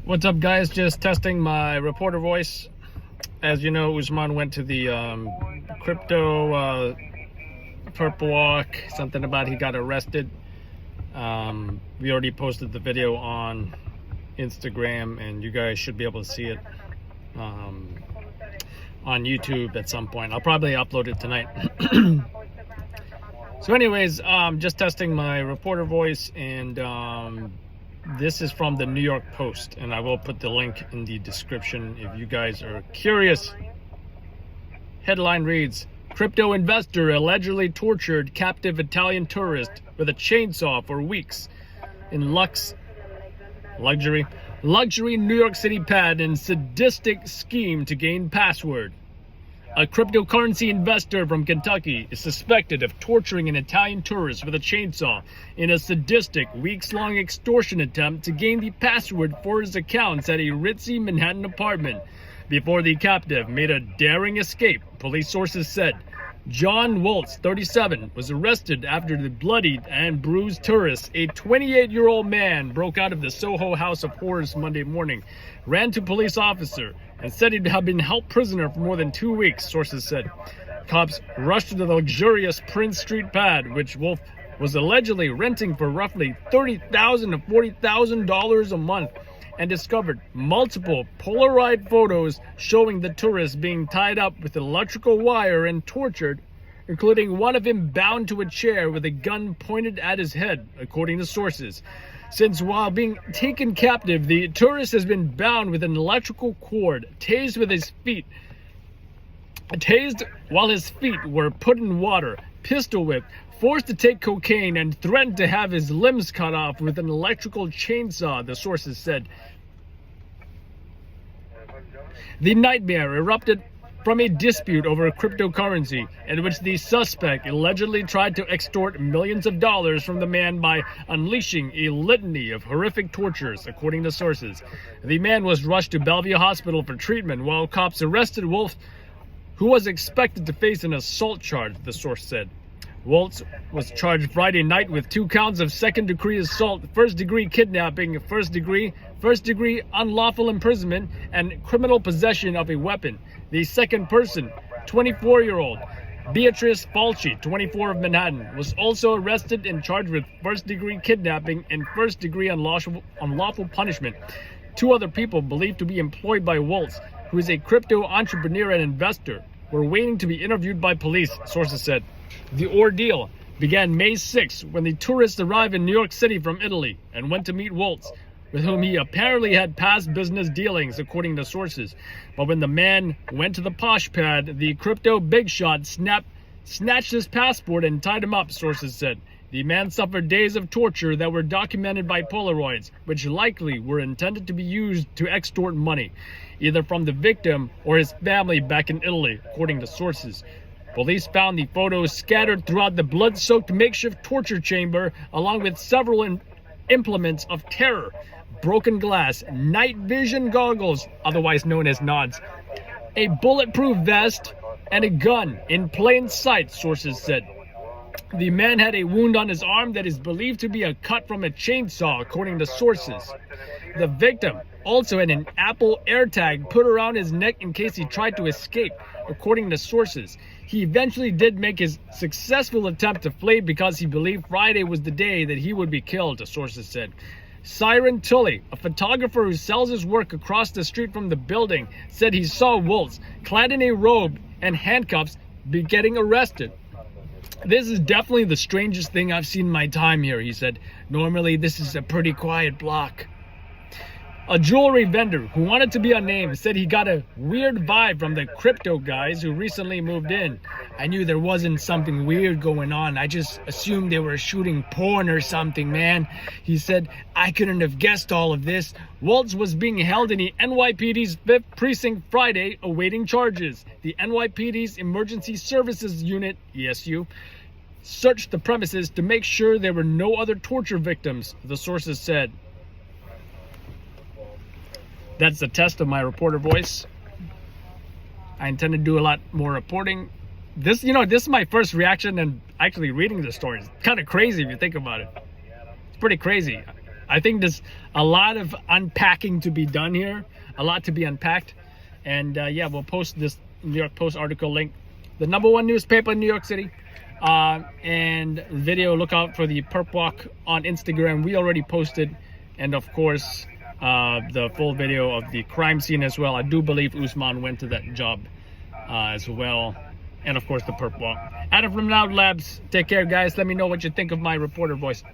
What's up, guys? Just testing my reporter voice. As you know, Usman went to the crypto purple walk, something about he got arrested. We already posted the video on Instagram, and you guys should be able to see it on YouTube at some point. I'll probably upload it tonight. So anyways, just testing my reporter voice, and this is from the New York Post, and I will put the link in the description if you guys are curious. Headline reads, crypto investor allegedly tortured captive Italian tourist with a chainsaw for weeks in luxury New York City pad in sadistic scheme to gain password. A cryptocurrency investor from Kentucky is suspected of torturing an Italian tourist with a chainsaw in a sadistic, weeks-long extortion attempt to gain the password for his accounts at a ritzy Manhattan apartment before the captive made a daring escape, police sources said. John Waltz, 37, was arrested after the bloodied and bruised tourist, a 28-year-old man, broke out of the Soho House of Horrors Monday morning, ran to police officer, and said he'd have been held prisoner for more than 2 weeks, sources said. Cops rushed to the luxurious Prince Street pad, which Wolf was allegedly renting for roughly $30,000 to $40,000 a month, and discovered multiple Polaroid photos showing the tourist being tied up with electrical wire and tortured, including one of him bound to a chair with a gun pointed at his head, according to sources. Since while being taken captive, the tourist has been bound with an electrical cord, tased while his feet were put in water, pistol whipped, forced to take cocaine, and threatened to have his limbs cut off with an electrical chainsaw, the sources said. The nightmare erupted from a dispute over cryptocurrency, in which the suspect allegedly tried to extort millions of dollars from the man by unleashing a litany of horrific tortures, according to sources. The man was rushed to Bellevue Hospital for treatment, while cops arrested Wolf, who was expected to face an assault charge, the source said. Waltz was charged Friday night with 2 counts of second-degree assault, first-degree kidnapping, first-degree unlawful imprisonment, and criminal possession of a weapon. The second person, 24-year-old Beatrice Falchi, 24 of Manhattan, was also arrested and charged with first-degree kidnapping and first-degree unlawful punishment. 2 other people believed to be employed by Waltz, who is a crypto entrepreneur and investor, were waiting to be interviewed by police, sources said. The ordeal began May 6 when the tourist arrived in New York City from Italy and went to meet Waltz, with whom he apparently had past business dealings, according to sources. But when the man went to the posh pad, the crypto big shot snatched his passport and tied him up, sources said. The man suffered days of torture that were documented by Polaroids, which likely were intended to be used to extort money, either from the victim or his family back in Italy, according to sources. Police found the photos scattered throughout the blood-soaked makeshift torture chamber, along with several implements of terror, broken glass, night vision goggles, otherwise known as nods, a bulletproof vest, and a gun in plain sight, sources said. The man had a wound on his arm that is believed to be a cut from a chainsaw, according to sources. The victim also had an Apple AirTag put around his neck in case he tried to escape, according to sources. He eventually did make his successful attempt to flee because he believed Friday was the day that he would be killed, the sources said. Siren Tully, a photographer who sells his work across the street from the building, said he saw Waltz, clad in a robe and handcuffs, be getting arrested. This is definitely the strangest thing I've seen in my time here, he said. Normally, this is a pretty quiet block. A jewelry vendor who wanted to be unnamed said he got a weird vibe from the crypto guys who recently moved in. I knew there wasn't something weird going on. I just assumed they were shooting porn or something, man. He said, I couldn't have guessed all of this. Waltz was being held in the NYPD's 5th Precinct Friday, awaiting charges. The NYPD's Emergency Services Unit, ESU, searched the premises to make sure there were no other torture victims, the sources said. That's the test of my reporter voice. I intend to do a lot more reporting. This is my first reaction and actually reading the story. It's kind of crazy if you think about it. It's pretty crazy. I think there's a lot of unpacking to be done here, a lot to be unpacked. And yeah, we'll post this New York Post article link, the #1 newspaper in New York City. And video, look out for the perp walk on Instagram. We already posted, and of course the full video of the crime scene as well. I do believe Usman went to that job as well, and of course the perp walk. Adam from Loud Labs, take care guys. Let me know what you think of my reporter voice.